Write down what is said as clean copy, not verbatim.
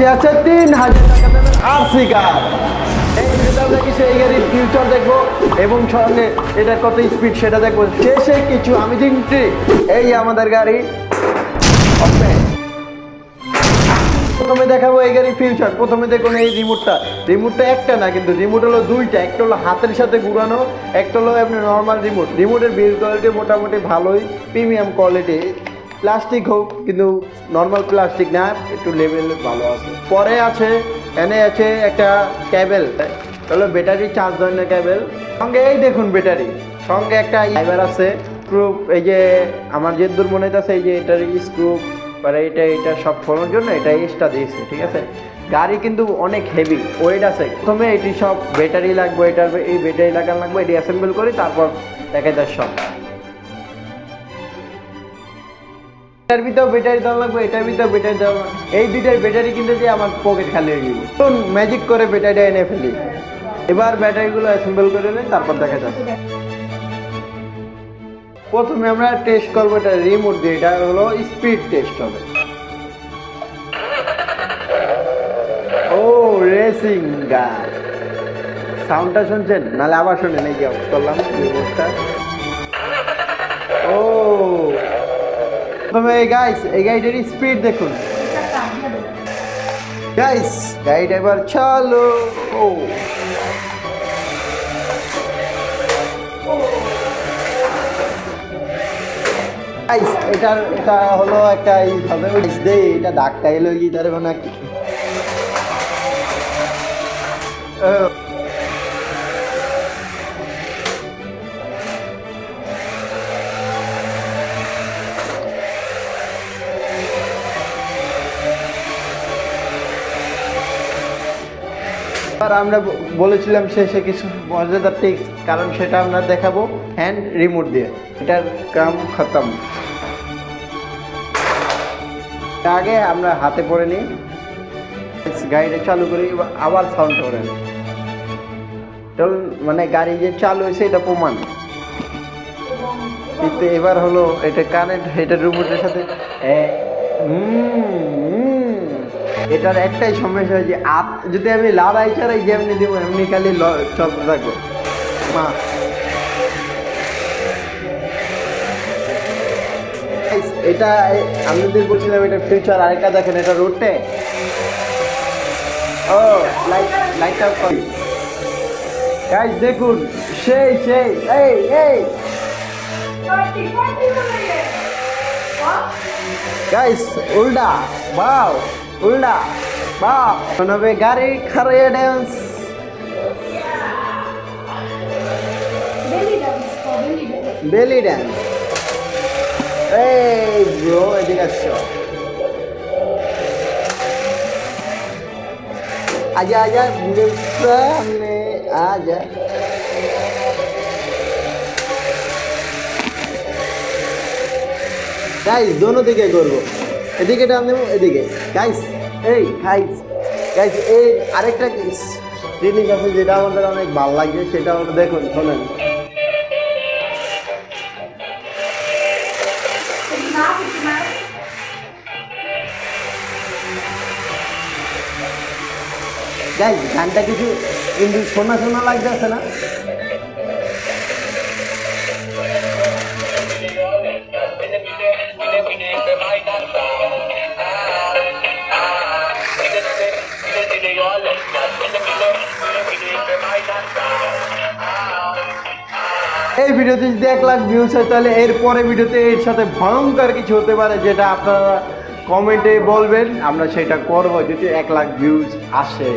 পাশে আছে 3000 টাকা দামের আরসি কার। এই ভিডিওতে আমরা কিছু এই গাড়ির ফিউচার দেখবো এবং সঙ্গে এটার কত স্পিড সেটা দেখবো। শেষে কিছু আমেজিং ট্রিক। এই আমাদের গাড়ি প্রথমে দেখাবো এই গাড়ির ফিউচার। প্রথমে দেখুন এই রিমোটটা একটা না, কিন্তু রিমোট হলো দুইটা। একটা হলো হাতের সাথে ঘুরানো, একটা হলো আপনি নর্মাল রিমোটের বিল্ড কোয়ালিটি মোটামুটি ভালোই, প্রিমিয়াম কোয়ালিটি। প্লাস্টিক হোক, কিন্তু নর্মাল প্লাস্টিক না, একটু লেভেল ভালো আছে। পরে আছে এনে আছে একটা ক্যাবেল, হলো ব্যাটারি চার্জ ধরনের ক্যাবেল। সঙ্গে এই দেখুন ব্যাটারি, সঙ্গে একটা ড্রাইভার আছে, স্ক্রু। এই যে আমার যে দূর মনে আছে, এই যে এটার স্ক্রু পরে এটা সব ফোনের জন্য এটা এক্সট্রা দিয়েছে, ঠিক আছে। গাড়ি কিন্তু অনেক হেভি ওয়েট আছে। প্রথমে এটি সব ব্যাটারি লাগবে, এটার এই ব্যাটারি লাগানো লাগবে, এটি অ্যাসেম্বল করি, তারপর দেখা যায় সব। এটার ভিতরে ব্যাটারি দেওয়া লাগবে, এটার ভিতরে ব্যাটারি দেওয়া লাগবে। এই দুইটার ব্যাটারি কিনতে যে আমার পকেট খালি হয়ে যাবে। তখন ম্যাজিক করে ব্যাটারিটা এনে ফেলি। এবার ব্যাটারিগুলো অ্যাসেম্বল করে নিই, তারপর দেখা যাচ্ছে। প্রথমে আমরা টেস্ট করবো এটা রিমোট দিয়ে। এটা হলো স্পিড টেস্ট হবে। ও রেসিং গান, সাউন্ডটা শুনছেন? নাহলে আবার শুনেন, এই যে অফ করলাম রিমোটটা। ও প্রথমে গাইস এই গাড়িটার স্পিড দেখুন গাইস, গাড়িটা এবার চলো। ও এটা হলো একটা এইভাবে এটা ধাক্কা এলো গিটারে না কি। আমরা বলেছিলাম শেষে কিছু মজাদার টিপস, কারণ সেটা আমরা দেখাবো হ্যান্ড রিমোট দিয়ে। এটার কাম খতম। আগে আমরা হাতে পড়ে নিই, গাড়িটা চালু করি, আবার সাউন্ড করেন। মানে গাড়ি যে চালু হয়েছে এটা প্রমাণ। কিন্তু এবার হলো এটা কানেক্ট, এটা রিমোটের সাথে। এটার একটাই সমস্যা হয়েছে, যদি আমি লড়াই ছাড়াই যেমনি দিব এমনি খালি চলতে থাকবো। মা এটা আমি যদি বলছিলাম এটা ফিউচার। আরেকটা দেখেন, এটা রোডে ও লাইটটা করি গাইস, দেখুন সেই এই গাইস উল্টা বাও, উল্টা বাও, শোনাবে গাড়ি খারে ড্যান্স। বেলি ড্যান্স। এই ব্রো এদিকে আসো, आजा आजा सामने आजा। গাইস দোনো দিকে করবো, এদিকে টান দেবো, এদিকে গাইস। এই গাইস এই আরেকটা জিনিস আছে যেটা আমাদের অনেক ভালো লাগছে, সেটা আমাদের দেখুন, শোনেন। গাইস গানটা কিছু কিন্তু শোনা লাগতেছে না। এই ভিডিওতে যদি 1 লাখ ভিউজ হয়, তাহলে এর পরে ভিডিওতে এর সাথে ভয়ঙ্কর কিছু হতে পারে, যেটা আপনারা কমেন্টে বলবেন, আমরা সেটা করবো যদি 1 লাখ ভিউজ আসে।